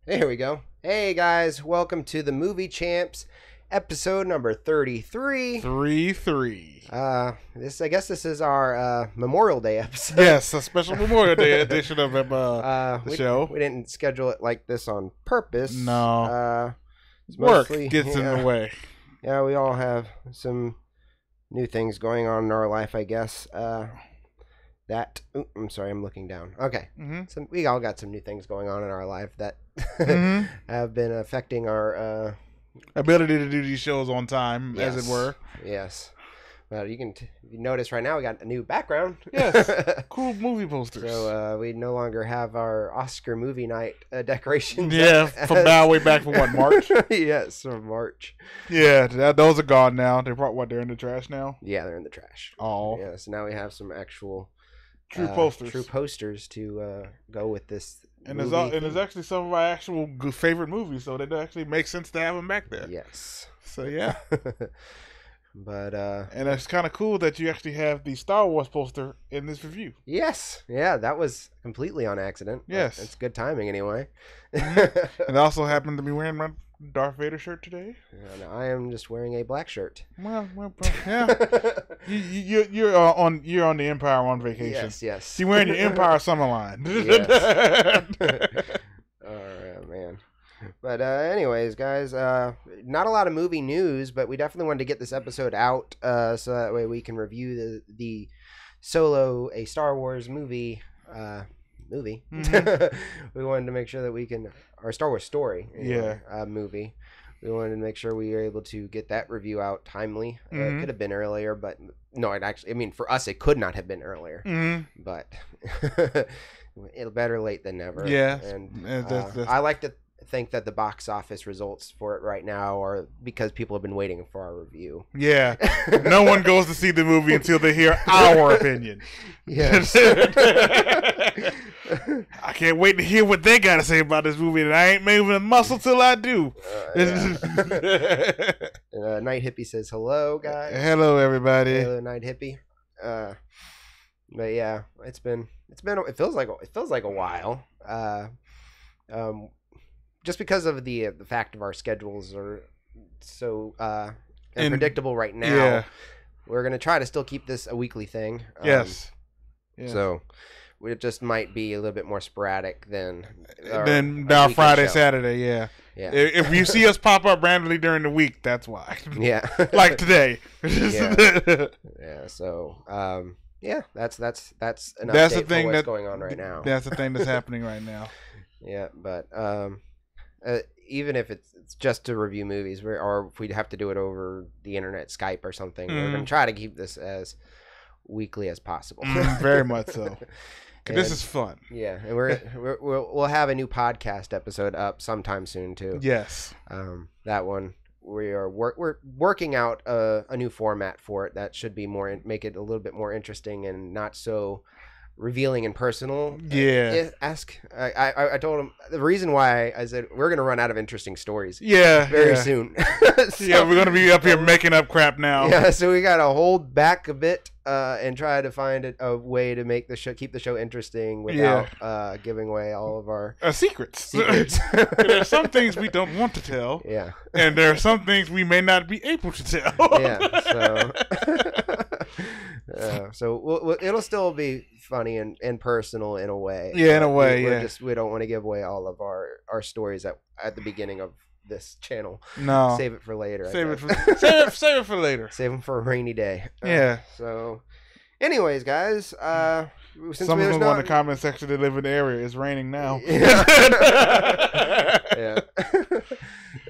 There we go. Hey guys, welcome to the Movie Champs, episode number 33. 3-3. I guess this is our Memorial Day episode. Yes, a special Memorial Day edition of the show. We didn't schedule it like this on purpose. No. Work gets in the way. Yeah, we all have some new things going on in our life, I guess. I'm sorry, I'm looking down. Okay. Mm-hmm. So we all got some new things going on in our life that have been affecting our ability to do these shows on time, yes. as it were. Yes. Well, you notice right now we got a new background. Yes. Cool movie posters. So we no longer have our Oscar movie night decorations. Yeah, from now way back from what, March? Yes, from March. Yeah, those are gone now. They're in the trash now? Yeah, they're in the trash. Oh. Yeah, so now we have some actual True posters to go with this. And there's actually some of our actual favorite movies, so it actually makes sense to have them back there. Yes. So yeah. But and it's kind of cool that you actually have the Star Wars poster in this review. Yes. Yeah, that was completely on accident. Yes. It's good timing anyway. And I also happen to be wearing my Darth Vader shirt today. And I am just wearing a black shirt. Well yeah. You're on the Empire on vacation. Yes. You're wearing your Empire summer line. Yes. Oh man. But anyways, guys, not a lot of movie news, but we definitely wanted to get this episode out so that way we can review the Solo, a Star Wars movie. Mm-hmm. We wanted to make sure that we can, our Star Wars story, movie. We wanted to make sure we were able to get that review out timely. Mm-hmm. It could have been earlier, but no, for us, it could not have been earlier. Mm-hmm. But it'll better late than never. Yeah, and that's I like to think that the box office results for it right now are because people have been waiting for our review. Yeah, no one goes to see the movie until they hear our opinion. Yes. I can't wait to hear what they got to say about this movie, and I ain't moving a muscle till I do. Night Hippie says hello, guys. Hello, everybody. Hello, Night Hippie. But yeah, it feels like a while. Just because of the fact of our schedules are so unpredictable right now. Yeah. We're gonna try to still keep this a weekly thing. Yes. So it just might be a little bit more sporadic than our Friday, show. Saturday. Yeah. If you see us pop up randomly during the week, that's why. Yeah. Like today. Yeah. So that's an update for what's going on right now. That's the thing that's happening right now. Yeah, but even if it's just to review movies, or if we'd have to do it over the internet, Skype or something, we're going to try to keep this as weekly as possible. Very much so. This is fun. Yeah, and we'll have a new podcast episode up sometime soon too. Yes. That one we're working out a new format for it that should be make it a little bit more interesting and not so revealing and personal. Yeah. I told him the reason why I said we're gonna run out of interesting stories. Yeah. Very soon. So, we're gonna be up here making up crap now. Yeah. So we gotta hold back a bit and try to find a way to make keep the show interesting without giving away all of our secrets. There are some things we don't want to tell. Yeah. And there are some things we may not be able to tell. Yeah. So it'll still be funny and personal in a way. Yeah, in a way. We don't want to give away all of our stories at the beginning of this channel. No, save it for later. Save it for later. Save them for a rainy day. Yeah. So, anyways, guys, since some of them in the comment section that live in the area, it's raining now. Yeah.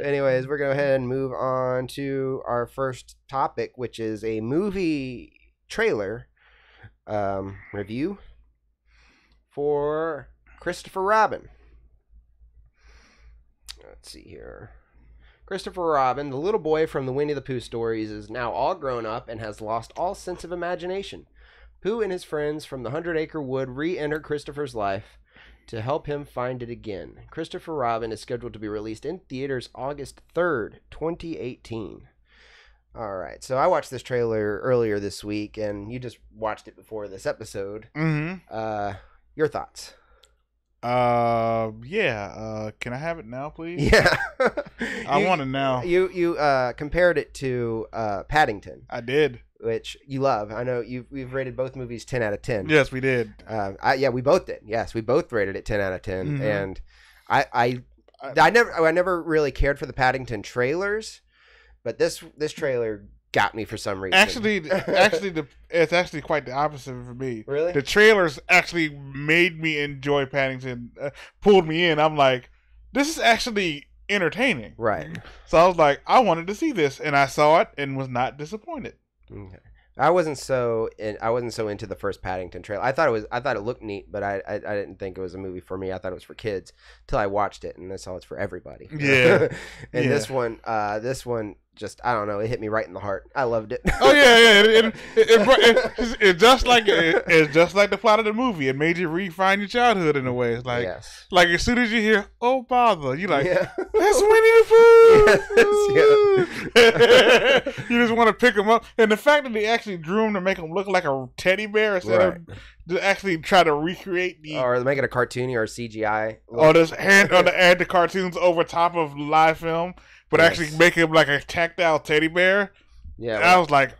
Anyways, we're going to go ahead and move on to our first topic, which is a movie trailer review for Christopher Robin. Let's see here. Christopher Robin, the little boy from the Winnie the Pooh stories, is now all grown up and has lost all sense of imagination. Pooh and his friends from the 100-Acre Wood re-enter Christopher's life to help him find it again. Christopher Robin is scheduled to be released in theaters August 3rd, 2018. All right, so I watched this trailer earlier this week, and you just watched it before this episode. Mm-hmm. Your thoughts? Yeah. Can I have it now, please? Yeah. I want it now. You compared it to Paddington. I did. Which you love. I know we've rated both movies 10 out of 10. Yes, we did. We both did. Yes, we both rated it 10 out of 10. Mm-hmm. And I never really cared for the Paddington trailers, but this trailer got me for some reason. Actually, it's actually quite the opposite for me. Really? The trailers actually made me enjoy Paddington, pulled me in. I'm like, this is actually entertaining. Right. So I was like, I wanted to see this, and I saw it and was not disappointed. Okay. I wasn't so into the first Paddington trailer. I thought it looked neat, but I didn't think it was a movie for me. I thought it was for kids till I watched it and I saw it's for everybody. Yeah. And yeah. This one just, I don't know, it hit me right in the heart. I loved it. Oh yeah. It's just like the plot of the movie. It made you refine your childhood in a way. It's like, yes. Like as soon as you hear "oh bother," you're like, yeah. "That's Winnie the Pooh." Yes, yeah. You just want to pick him up, and the fact that they actually drew him to make him look like a teddy bear instead of to actually try to recreate or make it a cartoony or CGI. Or just add the cartoons over top of live film. But actually make him like a tactile teddy bear. Yeah, I was like,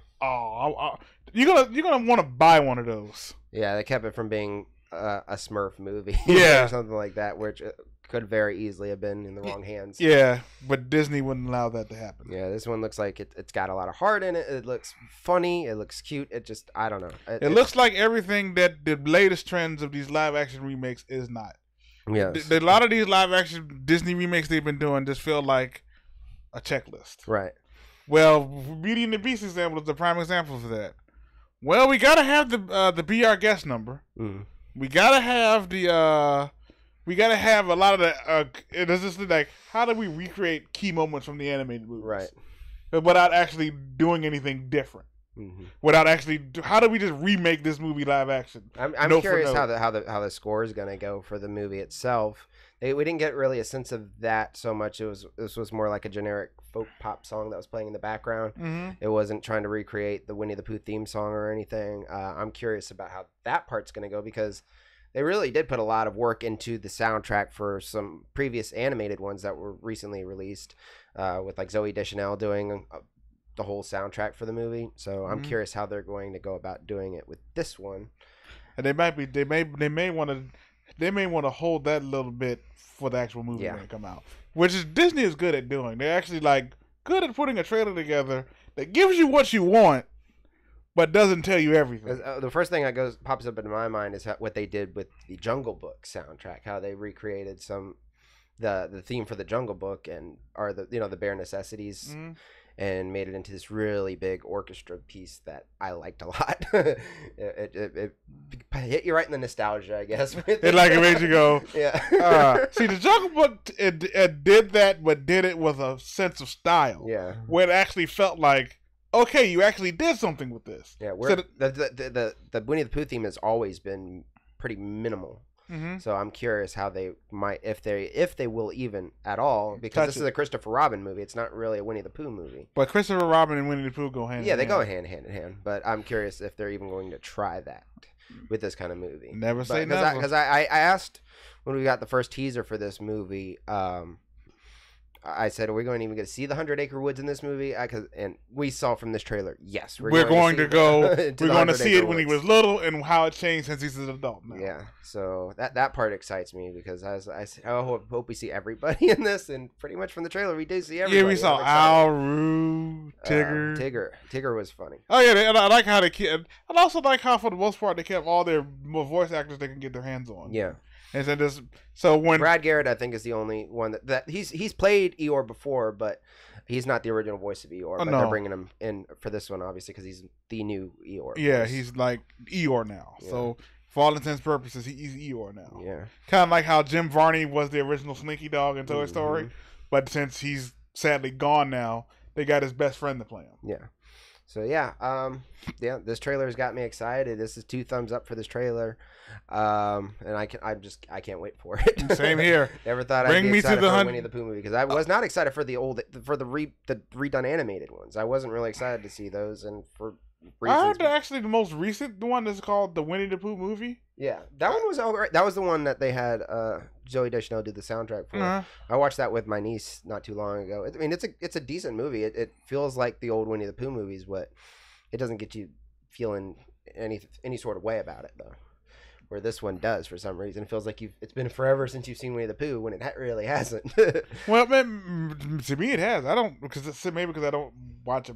you're gonna want to buy one of those. Yeah, they kept it from being a Smurf movie, yeah, or something like that, which could very easily have been in the wrong hands. Yeah, but Disney wouldn't allow that to happen. Yeah, this one looks like it's got a lot of heart in it. It looks funny. It looks cute. It just, I don't know. It looks like everything that the latest trends of these live action remakes is not. Yes, a lot of these live action Disney remakes they've been doing just feel like a checklist. Right. Well, Beauty and the Beast example is the prime example of that. Well, we gotta have the Be Our Guest number. Mm. We gotta have a lot of the. It's just like, how do we recreate key moments from the animated movies? Right. Without actually doing anything different. Mm-hmm. How do we just remake this movie live action? I'm curious how the score is gonna go for the movie itself. We didn't get really a sense of that so much. This was more like a generic folk pop song that was playing in the background. Mm-hmm. It wasn't trying to recreate the Winnie the Pooh theme song or anything. I'm curious about how that part's going to go because they really did put a lot of work into the soundtrack for some previous animated ones that were recently released, with like Zooey Deschanel doing the whole soundtrack for the movie. So I'm curious how they're going to go about doing it with this one. And they may want to hold that a little bit for the actual movie when it come out, which is Disney is good at doing. They're actually like good at putting a trailer together that gives you what you want, but doesn't tell you everything. The first thing that pops up in my mind is what they did with the Jungle Book soundtrack. How they recreated the theme for the Jungle Book or the bare necessities. Mm-hmm. And made it into this really big orchestra piece that I liked a lot. it hit you right in the nostalgia, I guess. It made you go, yeah. See, the Jungle Book it did that, but did it with a sense of style. Yeah, where it actually felt like, okay, you actually did something with this. Yeah, the Winnie the Pooh theme has always been pretty minimal. Mm-hmm. So I'm curious how they might, if they will even at all, because this is a Christopher Robin movie. It's not really a Winnie the Pooh movie. But Christopher Robin and Winnie the Pooh go hand in hand. Yeah, they go hand in hand. But I'm curious if they're even going to try that with this kind of movie. Never say never. Because I asked when we got the first teaser for this movie, I said, are we going to even get to see the 100 Acre Woods in this movie? And we saw from this trailer, yes. We're going to go. We're going to see it when he was little and how it changed since he's an adult now. Yeah, so that part excites me because I hope we see everybody in this. And pretty much from the trailer, we did see everybody. Yeah, we saw Owl, Roo, Tigger. Tigger was funny. Oh, yeah, and I like how I also like how, for the most part, they kept all their voice actors they can get their hands on. Yeah. And so when Brad Garrett, I think, is the only one that he's played Eeyore before, but he's not the original voice of Eeyore. But they're bringing him in for this one, obviously, because he's the new Eeyore. Yeah, voice. He's like Eeyore now. Yeah. So for all intents and purposes, he's Eeyore now. Yeah, kind of like how Jim Varney was the original Slinky Dog in Toy Story, but since he's sadly gone now, they got his best friend to play him. Yeah. So this trailer has got me excited. This is 2 thumbs up for this trailer, and I can't wait for it. Same here. Never thought I'd be excited for Winnie the Pooh movie because I was not excited for the redone animated ones. I wasn't really excited to see those, and for I heard that actually the most recent, the one that's called the Winnie the Pooh movie. Yeah, that one was all right. That was the one that they had Zoe Deschanel do the soundtrack for. I watched that with my niece not too long ago. I mean, it's a decent movie. It feels like the old Winnie the Pooh movies, but it doesn't get you feeling any sort of way about it though. Where this one does for some reason. It feels like it's been forever since you've seen Winnie the Pooh when it really hasn't. Well, man, to me it has. I don't because I don't watch a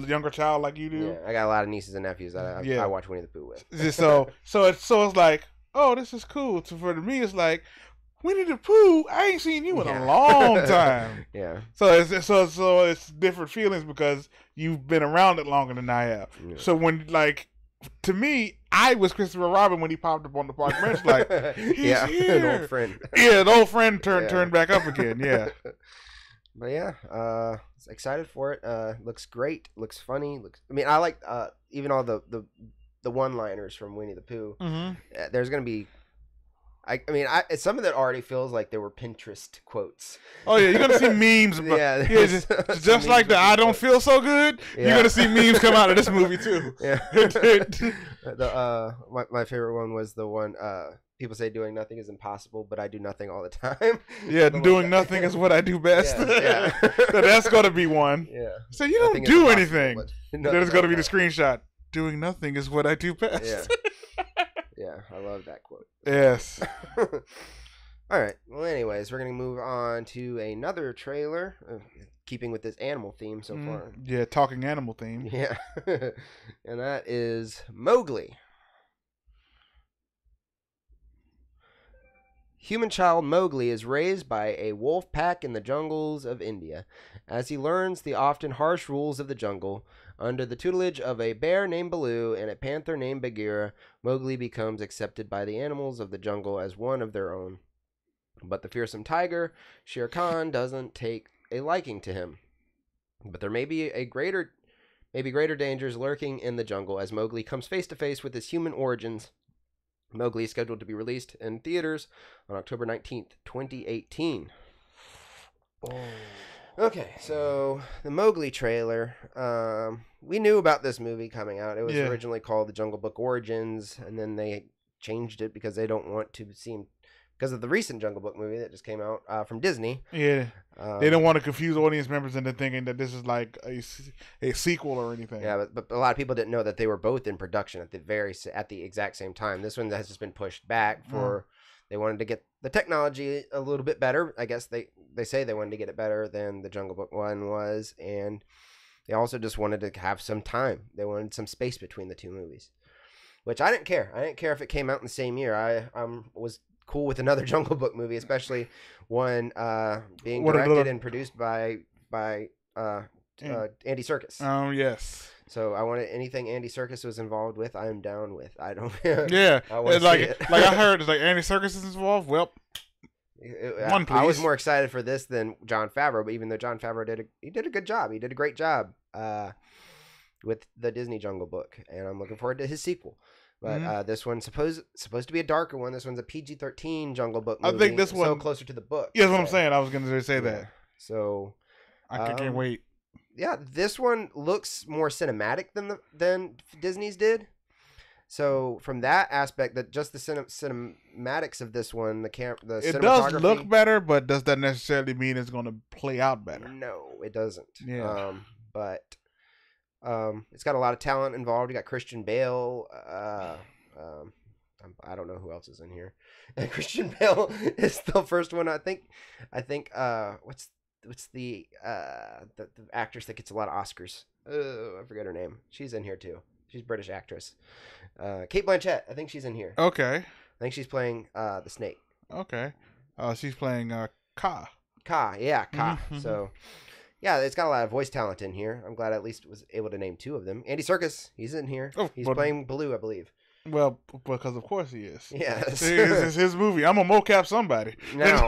younger child like you do. Yeah, I got a lot of nieces and nephews that I watch Winnie the Pooh with. so it's like, oh, this is cool. So for me, it's like Winnie the Pooh. I ain't seen you in a long time. Yeah. So it's different feelings because you've been around it longer than I have. Yeah. So when to me, I was Christopher Robin when he popped up on the park bench. Like, he's here. An old friend. Yeah, an old friend turned back up again. Yeah. But yeah, excited for it. Looks great. Looks funny. I like even all the one-liners from Winnie the Pooh. Mm-hmm. There's gonna be. Some of that already feels like there were Pinterest quotes. Oh yeah, you're gonna see memes. Just like the "I don't feel so good." Yeah. You're gonna see memes come out of this movie too. Yeah. My favorite one was the one people say doing nothing is impossible, but I do nothing all the time. Yeah, doing nothing is what I do best. Yeah. So that's gonna be one. Yeah. So you don't do anything. There's gonna be the screenshot. Doing nothing is what I do best. Yeah. Yeah, I love that quote. Yes. All right. Well, anyways, we're going to move on to another trailer, keeping with this animal theme so far. Yeah, talking animal theme. Yeah. And that is Mowgli. Human child Mowgli is raised by a wolf pack in the jungles of India. As he learns the often harsh rules of the jungle, under the tutelage of a bear named Baloo and a panther named Bagheera, Mowgli becomes accepted by the animals of the jungle as one of their own. But the fearsome tiger, Shere Khan, doesn't take a liking to him. But there may be greater dangers lurking in the jungle as Mowgli comes face to face with his human origins. Mowgli is scheduled to be released in theaters on October 19th, 2018. Oh. Okay, so the Mowgli trailer. We knew about this movie coming out. It was originally called The Jungle Book Origins, and then they changed it because they don't want to seem... Because of the recent Jungle Book movie that just came out from Disney. Yeah. They don't want to confuse audience members into thinking that this is like a sequel or anything. Yeah, but a lot of people didn't know that they were both in production at the exact same time. This one has just been pushed back for... They wanted to get the technology a little bit better. I guess they say they wanted to get it better than the Jungle Book one was. And they also just wanted to have some time. They wanted some space between the two movies. Which I didn't care. I didn't care if it came out in the same year. I was cool with another Jungle Book movie, especially one being directed and produced by Andy Serkis. Oh, yes. So I wanted anything Andy Serkis was involved with, I'm down with. I don't. Yeah, like I heard, it's like Andy Serkis is involved. Well, one please. I was more excited for this than Jon Favreau, but even though Jon Favreau did a good job, he did a great job with the Disney Jungle Book, and I'm looking forward to his sequel. But this one's supposed to be a darker one. This one's a PG-13 Jungle Book movie. I think this one closer to the book. Yeah, that's what I'm saying. I was going to say that. So I can't wait. Yeah, this one looks more cinematic than Disney's did. So from that aspect, that just the cinematics of this one, the cinematography, it does look better, but does that necessarily mean it's going to play out better? No, it doesn't. Yeah. But it's got a lot of talent involved. You got Christian Bale. I don't know who else is in here. Christian Bale is the first one. I think. What's the actress that gets a lot of Oscars? I forget her name. She's in here too. She's a British actress. Cate Blanchett. I think she's in here. Okay. I think she's playing the snake. Okay. She's playing Ka. Ka. Yeah, Ka. So, yeah, it's got a lot of voice talent in here. I'm glad I at least was able to name two of them. Andy Serkis. He's in here. Oh, he's playing Baloo, I believe. Well, because of course he is. Yes. It's his movie. I'm a mocap somebody. Now,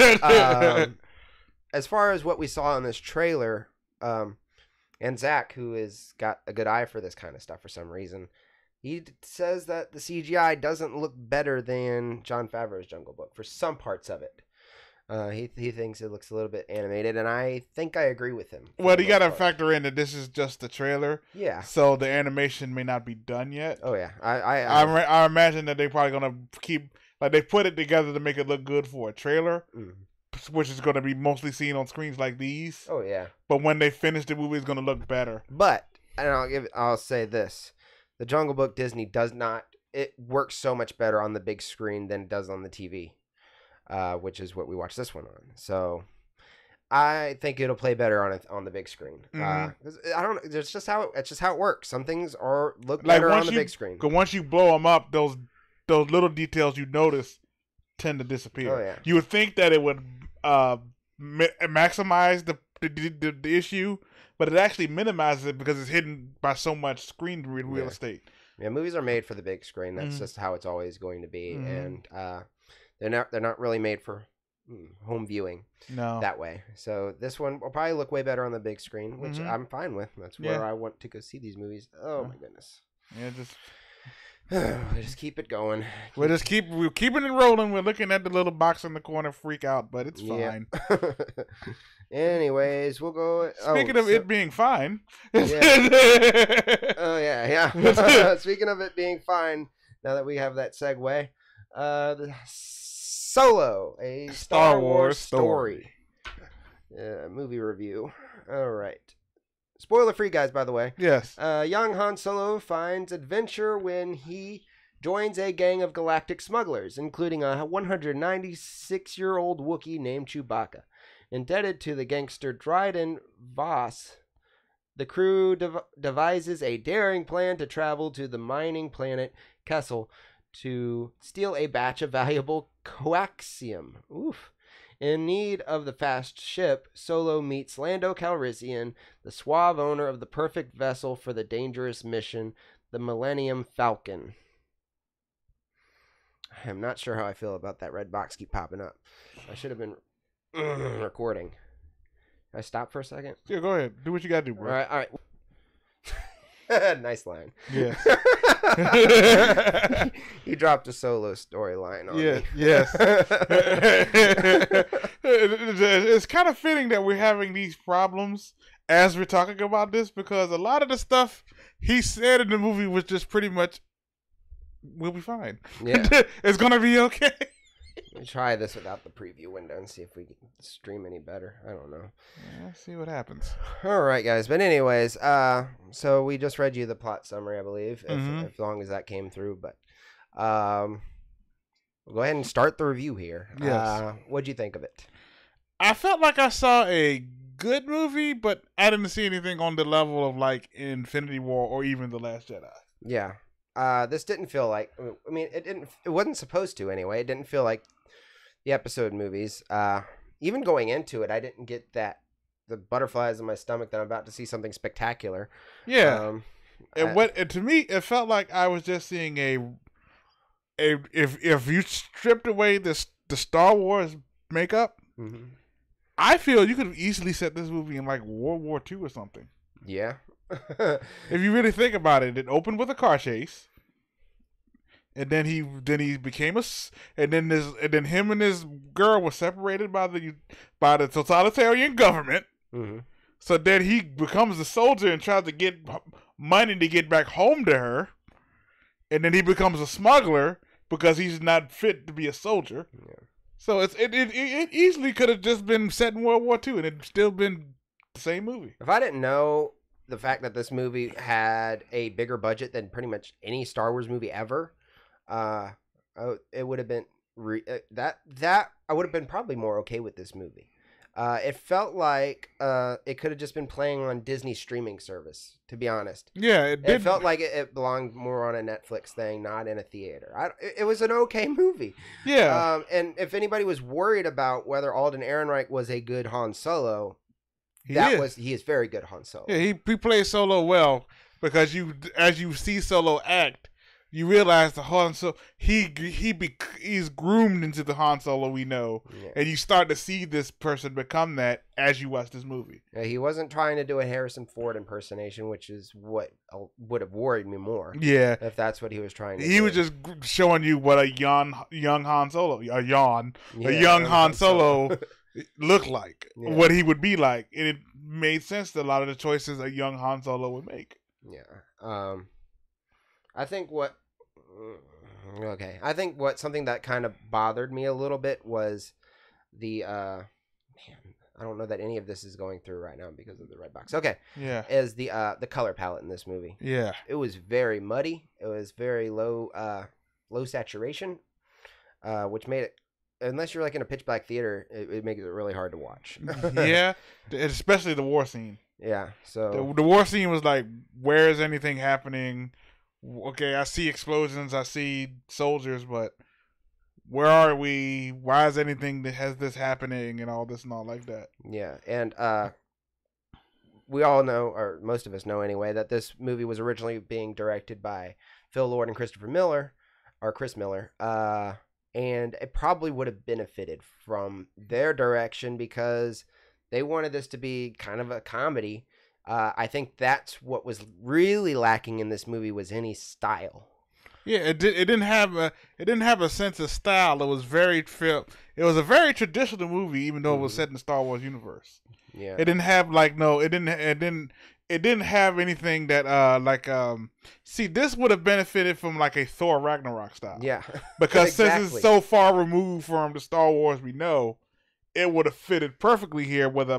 as far as what we saw in this trailer, and Zach, who has got a good eye for this kind of stuff for some reason, he says that the CGI doesn't look better than Jon Favreau's Jungle Book for some parts of it. He thinks it looks a little bit animated, and I think I agree with him. Well, you got to factor in that this is just the trailer. Yeah. So the animation may not be done yet. Oh yeah. I imagine that they're probably gonna keep they put it together to make it look good for a trailer, which is gonna be mostly seen on screens like these. Oh yeah. But when they finish the movie, it's gonna look better. But I'll say this: The Jungle Book Disney does not. It works so much better on the big screen than it does on the TV. Which is what we watch this one on. So I think it'll play better on the big screen. I don't. It's just how it works. Some things look better on the big screen. Because once you blow them up, those little details you notice tend to disappear. Oh, yeah. You would think that it would maximize the issue, but it actually minimizes it because it's hidden by so much screen real estate. Yeah, movies are made for the big screen. That's just how it's always going to be, and they're not really made for home viewing that way. So this one will probably look way better on the big screen, which I'm fine with. That's where I want to go see these movies. Oh my goodness. Yeah, just keep it going. We're keeping it rolling. We're looking at the little box in the corner freak out, but it's fine. Anyways, we'll go. Speaking of it being fine. Oh yeah. Speaking of it being fine, now that we have that segue, the Solo, a Star Wars story. Movie review. All right. Spoiler free, guys, by the way. Yes. Young Han Solo finds adventure when he joins a gang of galactic smugglers, including a 196-year-old Wookiee named Chewbacca. Indebted to the gangster Dryden Voss, the crew devises a daring plan to travel to the mining planet Kessel to steal a batch of valuable coaxium. Oof. In need of the fast ship, Solo meets Lando Calrissian, the suave owner of the perfect vessel for the dangerous mission, the Millennium Falcon. I'm not sure how I feel about that red box keep popping up. I should have been recording. Can I stop for a second? Yeah, go ahead. Do what you gotta do, bro. All right. Nice line. Yes. He dropped a Solo storyline on me. Yes. It's kind of fitting that we're having these problems as we're talking about this, because a lot of the stuff he said in the movie was just pretty much, we'll be fine. Yeah. It's gonna be okay. Let me try this without the preview window and see if we can stream any better. I don't know. Yeah, let's see what happens. All right, guys. But anyways, so we just read you the plot summary, I believe, as long as that came through. But we'll go ahead and start the review here. Yes. What'd you think of it? I felt like I saw a good movie, but I didn't see anything on the level of like Infinity War or even The Last Jedi. Yeah. This didn't feel like, I mean, it wasn't supposed to anyway. It didn't feel like the episode movies. Even going into it, I didn't get the butterflies in my stomach that I'm about to see something spectacular. Yeah. To me, it felt like I was just seeing if you stripped away the Star Wars makeup, I feel you could have easily set this movie in like World War II or something. Yeah. If you really think about it, it opened with a car chase, and then he became and then him and his girl were separated by the totalitarian government. So then he becomes a soldier and tries to get money to get back home to her, and then he becomes a smuggler because he's not fit to be a soldier. Yeah. So it easily could have just been set in World War II, and it'd still been the same movie. If I didn't know the fact that this movie had a bigger budget than pretty much any Star Wars movie ever, it would have been that I would have been probably more okay with this movie. It felt like it could have just been playing on Disney's streaming service, to be honest. Yeah, it felt like it belonged more on a Netflix thing, not in a theater. It was an okay movie. Yeah. And if anybody was worried about whether Alden Ehrenreich was a good Han Solo, he is very good Han Solo. Yeah, he plays Solo well, because as you see Solo act, you realize the Han Solo he's groomed into the Han Solo we know, and you start to see this person become that as you watch this movie. Yeah, he wasn't trying to do a Harrison Ford impersonation, which is what would have worried me more. Yeah, if that's what he was trying to do. He was just showing you what a young Han Solo, a young Han Solo looked like, what he would be like, and it made sense to a lot of the choices a young Han Solo would make. Yeah. I think something that kind of bothered me a little bit was the I don't know that any of this is going through right now because of the red box. Okay. Yeah. Is the color palette in this movie. Yeah. It was very muddy. It was very low saturation, which made it, unless you're like in a pitch black theater, it makes it really hard to watch. Yeah, especially the war scene. Yeah, so the war scene was like, where is anything happening? Okay, I see explosions, I see soldiers, but where are we? Why is anything that has this happening and all this and all like that? Yeah, and we all know, or most of us know anyway, that this movie was originally being directed by Phil Lord and Chris Miller, and it probably would have benefited from their direction because they wanted this to be kind of a comedy. I think that's what was really lacking in this movie was any style. Yeah, it didn't have a sense of style. It was a very traditional movie, even though it was set in the Star Wars universe. Yeah, it didn't have it didn't have anything that see, this would have benefited from like a Thor Ragnarok style. Yeah, because since it's so far removed from the Star Wars we know, it would have fitted perfectly here with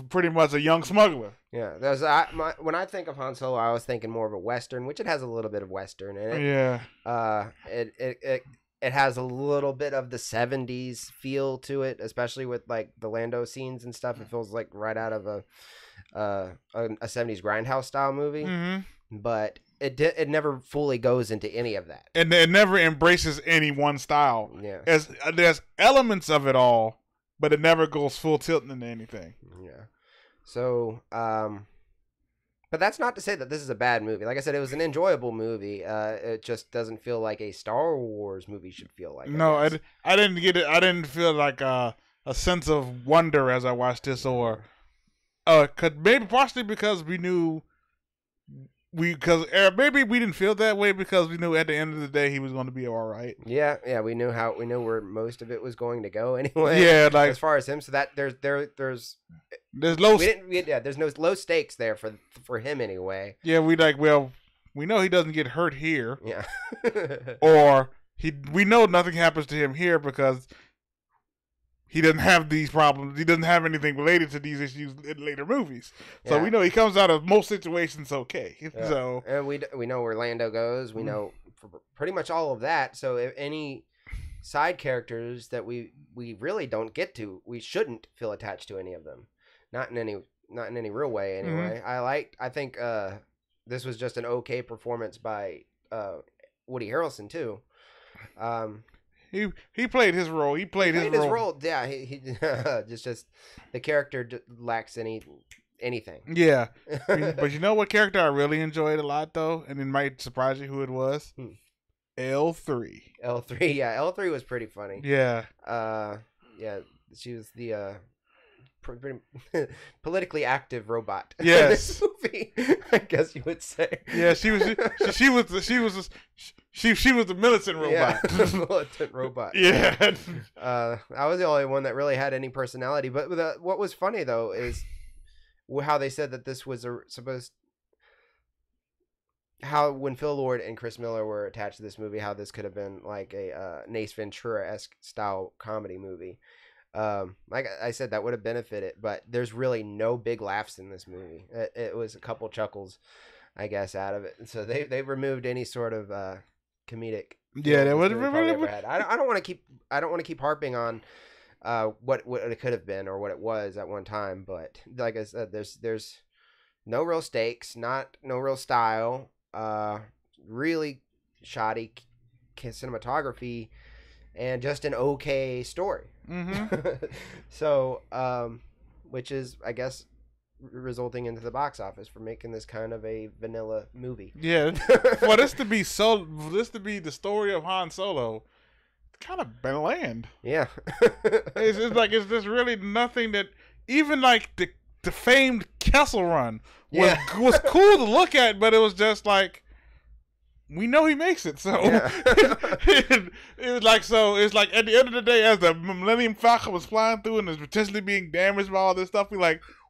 pretty much a young smuggler. Yeah, when I think of Han Solo, I was thinking more of a Western, which it has a little bit of Western in it. Yeah. It has a little bit of the 70s feel to it, especially with like the Lando scenes and stuff. It feels like right out of a 70s Grindhouse style movie. Mm-hmm. But it never fully goes into any of that. And it never embraces any one style. Yeah. There's elements of it all, but it never goes full tilt into anything. Yeah. So, but that's not to say that this is a bad movie. Like I said, it was an enjoyable movie. It just doesn't feel like a Star Wars movie should feel like. I didn't get it. I didn't feel like a sense of wonder as I watched this, or maybe partially because we knew maybe we didn't feel that way because we knew at the end of the day he was going to be all right. Yeah, we knew where most of it was going to go anyway. Yeah, like as far as him, so that there's no low stakes there for him anyway. Yeah, we know he doesn't get hurt here. Yeah, or we know nothing happens to him here because he doesn't have these problems. He doesn't have anything related to these issues in later movies. So we know he comes out of most situations okay. Yeah. So and we know where Lando goes. We know pretty much all of that. So if any side characters that we really don't get to, we shouldn't feel attached to any of them. Not in any real way anyway. Mm-hmm. I think this was just an okay performance by Woody Harrelson too. He played his role. He played his role. Yeah, he just the character lacks anything. Yeah, but you know what character I really enjoyed a lot though, and it might surprise you who it was. L3. L3, yeah, L3 was pretty funny. Yeah. Yeah, she was the pretty politically active robot. Yes. In this movie, I guess you would say. Yeah, she was the militant robot. Yeah, militant robot. Yeah. I was the only one that really had any personality. But what was funny though is how they said that this was how when Phil Lord and Chris Miller were attached to this movie, how this could have been like a Ace Ventura-esque style comedy movie. Like I said, that would have benefited, but there's really no big laughs in this movie. It was a couple chuckles, I guess, out of it. So they removed any sort of comedic. Yeah, that would have really. I don't want to keep harping on what it could have been or what it was at one time, but like I said, there's no real stakes, no real style, really shoddy cinematography, and just an okay story. Mm-hmm. So, which is, I guess, resulting into the box office for making this kind of a vanilla movie. Yeah, for this to be the story of Han Solo, it's kind of bland. Yeah, it's just really nothing that even like the famed Kessel Run was cool to look at, but it was just like. We know he makes it, so it was like it's like at the end of the day, as the Millennium Falcon was flying through and is potentially being damaged by all this stuff,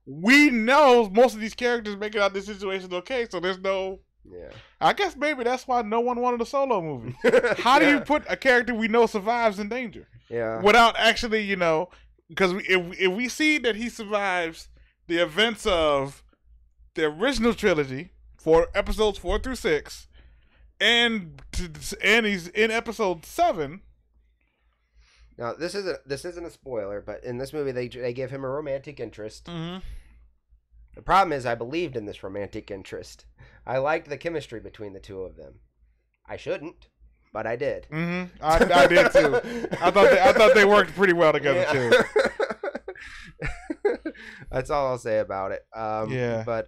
we know most of these characters make it out of this situation okay, so there's no. Yeah. I guess maybe that's why no one wanted a Solo movie. How do you put a character we know survives in danger? Yeah. Without actually, because if we see that he survives the events of the original trilogy for episodes 4 through 6. And he's in episode 7. Now this isn't a spoiler, but in this movie they give him a romantic interest. Mm-hmm. The problem is I believed in this romantic interest. I liked the chemistry between the two of them. I shouldn't, but I did. Mm-hmm. I did too. I thought they worked pretty well together too. That's all I'll say about it. But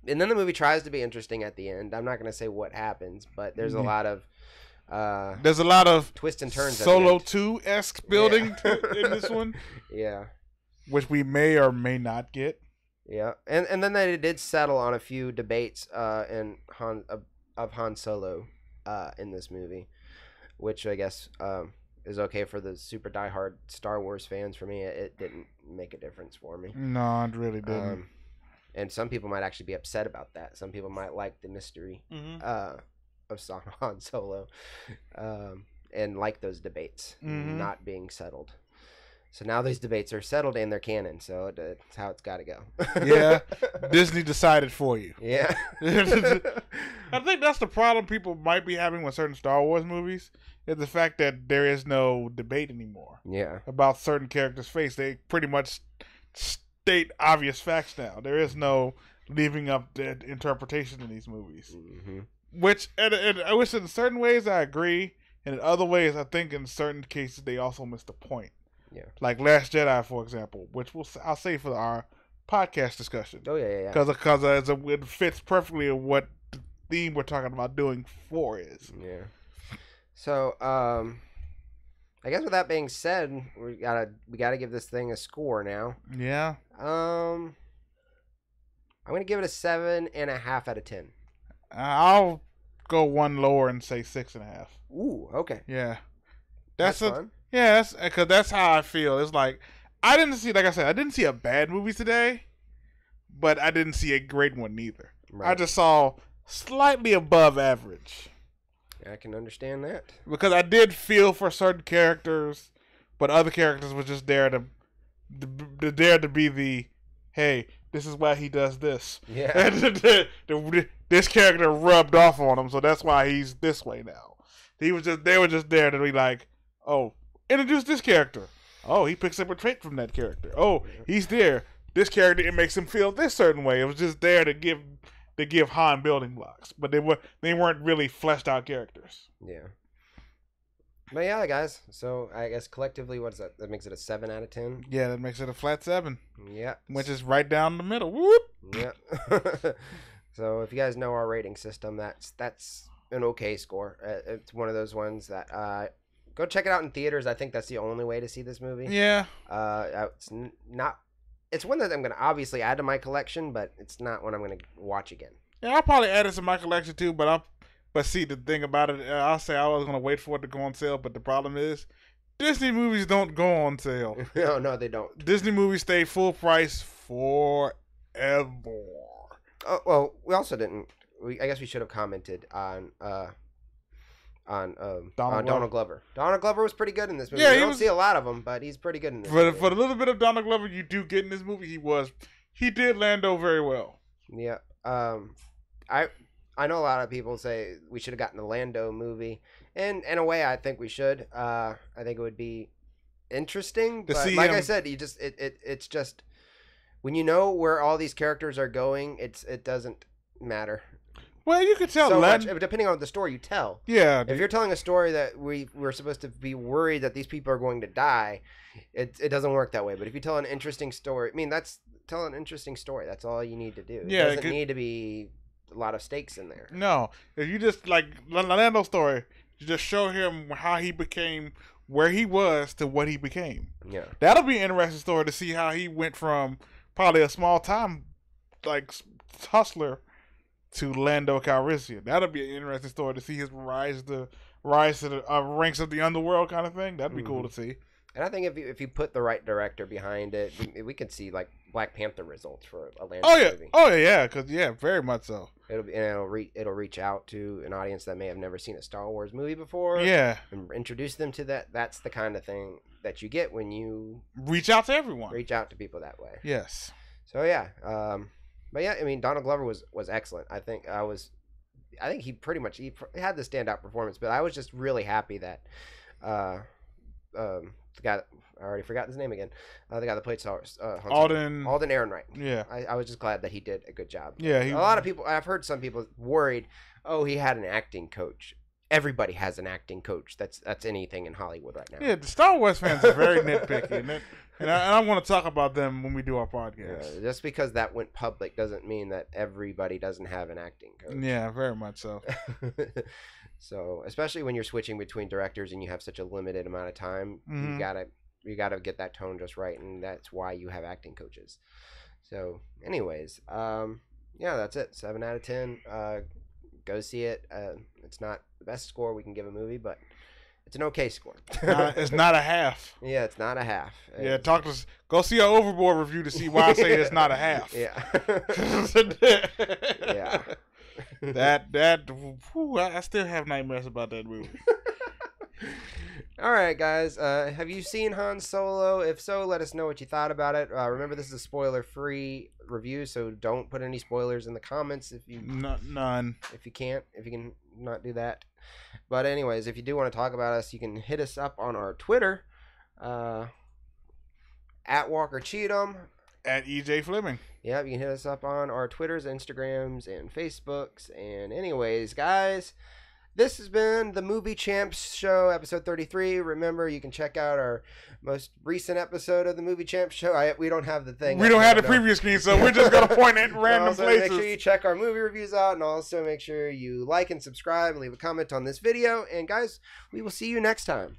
and then the movie tries to be interesting at the end. I'm not going to say what happens, but there's a lot of twists and turns. Solo 2-esque building in this one. Yeah, which we may or may not get. Yeah, and then they did settle on a few debates of Han Solo in this movie, which I guess is okay for the super diehard Star Wars fans. For me, it didn't make a difference for me. No, it really didn't. And some people might actually be upset about that. Some people might like the mystery of Han Solo and like those debates not being settled. So now these debates are settled and they're canon. So that's how it's got to go. Yeah, Disney decided for you. Yeah. I think that's the problem people might be having with certain Star Wars movies is the fact that there is no debate anymore. Yeah. About certain characters' face. They pretty much state obvious facts now. There is no leaving up the interpretation in these movies. Mm-hmm. Which I wish in certain ways I agree, and in other ways I think in certain cases they also missed the point. Yeah. Like Last Jedi, for example, which I'll say for our podcast discussion. Oh yeah. Because it fits perfectly with what the theme we're talking about doing 4 is. Yeah. So I guess with that being said, we gotta give this thing a score now. Yeah. I'm gonna give it a 7.5 out of 10. I'll go one lower and say 6.5. Ooh, okay. Yeah. That's fun. Yeah, because that's how I feel. It's like I didn't see a bad movie today, but I didn't see a great one neither. Right. I just saw slightly above average. I can understand that. Because I did feel for certain characters, but other characters were just there to be the, hey, this is why he does this. Yeah. And this character rubbed off on him, so that's why he's this way now. They were just there to be like, oh, introduce this character. Oh, he picks up a trait from that character. Oh, he's there. This character, it makes him feel this certain way. It was just there to give Han building blocks, but they weren't really fleshed out characters. Yeah. But yeah, guys. So I guess collectively, what is that? That makes it a 7 out of 10. Yeah, that makes it a flat 7. Yeah. Which is right down the middle. Whoop. Yeah. So if you guys know our rating system, that's an okay score. It's one of those ones that go check it out in theaters. I think that's the only way to see this movie. Yeah. It's not. It's one that I'm going to obviously add to my collection, but it's not one I'm going to watch again. Yeah, I'll probably add it to my collection too, but see, the thing about it, I'll say I was going to wait for it to go on sale, but the problem is Disney movies don't go on sale. No, they don't. Disney movies stay full price forever. Oh, well, we also didn't. I guess we should have commented on Donald Glover. Donald Glover was pretty good in this movie. Yeah, we don't see a lot of him, but he's pretty good in this movie. For the little bit of Donald Glover you do get in this movie, he did Lando very well. Yeah. I know a lot of people say we should have gotten a Lando movie, and in a way, I think we should. I think it would be interesting, but like I said, it's just when you know where all these characters are going, it doesn't matter. Well, you could tell so much, depending on the story you tell. Yeah. If you're telling a story that we're supposed to be worried that these people are going to die, it doesn't work that way. But if you tell an interesting story, I mean, tell an interesting story. That's all you need to do. It doesn't need to be a lot of stakes in there. No. If you just, like, Lando's story, you just show him how he became where he was to what he became. Yeah. That'll be an interesting story to see how he went from probably a small-time, like, hustler to Lando Calrissian. That'll be an interesting story to see his rise to the ranks of the underworld kind of thing. That'd be cool to see. And I think if you put the right director behind it, we could see like Black Panther results for a Lando movie. Oh yeah, very much so. It'll reach out to an audience that may have never seen a Star Wars movie before. Yeah, and introduce them to that. That's the kind of thing that you get when you reach out to everyone. Reach out to people that way. Yes. So yeah, but yeah, I mean, Donald Glover was excellent. I think he pretty much he had the standout performance, but I was just really happy that the guy, I already forgot his name again. The guy that played Alden Ehrenreich. Yeah, I was just glad that he did a good job. Yeah, a lot of people. I've heard some people worried. Oh, he had an acting coach. Everybody has an acting coach. That's anything in Hollywood right now. Yeah, the Star Wars fans are very nitpicky, and I want to talk about them when we do our podcast. Just because that went public doesn't mean that everybody doesn't have an acting coach. Yeah, very much so. So, especially when you're switching between directors and you have such a limited amount of time, you gotta get that tone just right, and that's why you have acting coaches. So, anyways, yeah, that's it. 7 out of 10. Go see it. It's not the best score we can give a movie, but it's an okay score. It's not a half. Yeah, it's not a half. Yeah, talk to us. Go see our Overboard review to see why I say it's not a half. Yeah. Yeah. I still have nightmares about that movie. All right, guys. Have you seen Han Solo? If so, let us know what you thought about it. Remember, this is a spoiler-free review, so don't put any spoilers in the comments if you none. If you can not do that. But anyways, if you do want to talk about us, you can hit us up on our Twitter, at Walker Cheatham, at EJ Flemming. Yeah, you can hit us up on our Twitters, Instagrams, and Facebooks. And anyways, guys, this has been the Movie Champs Show, episode 33. Remember, you can check out our most recent episode of the Movie Champs Show. We don't have the thing. We don't have the preview screen, so we're just going to point at random places. Make sure you check our movie reviews out, and also make sure you like and subscribe and leave a comment on this video. And guys, we will see you next time.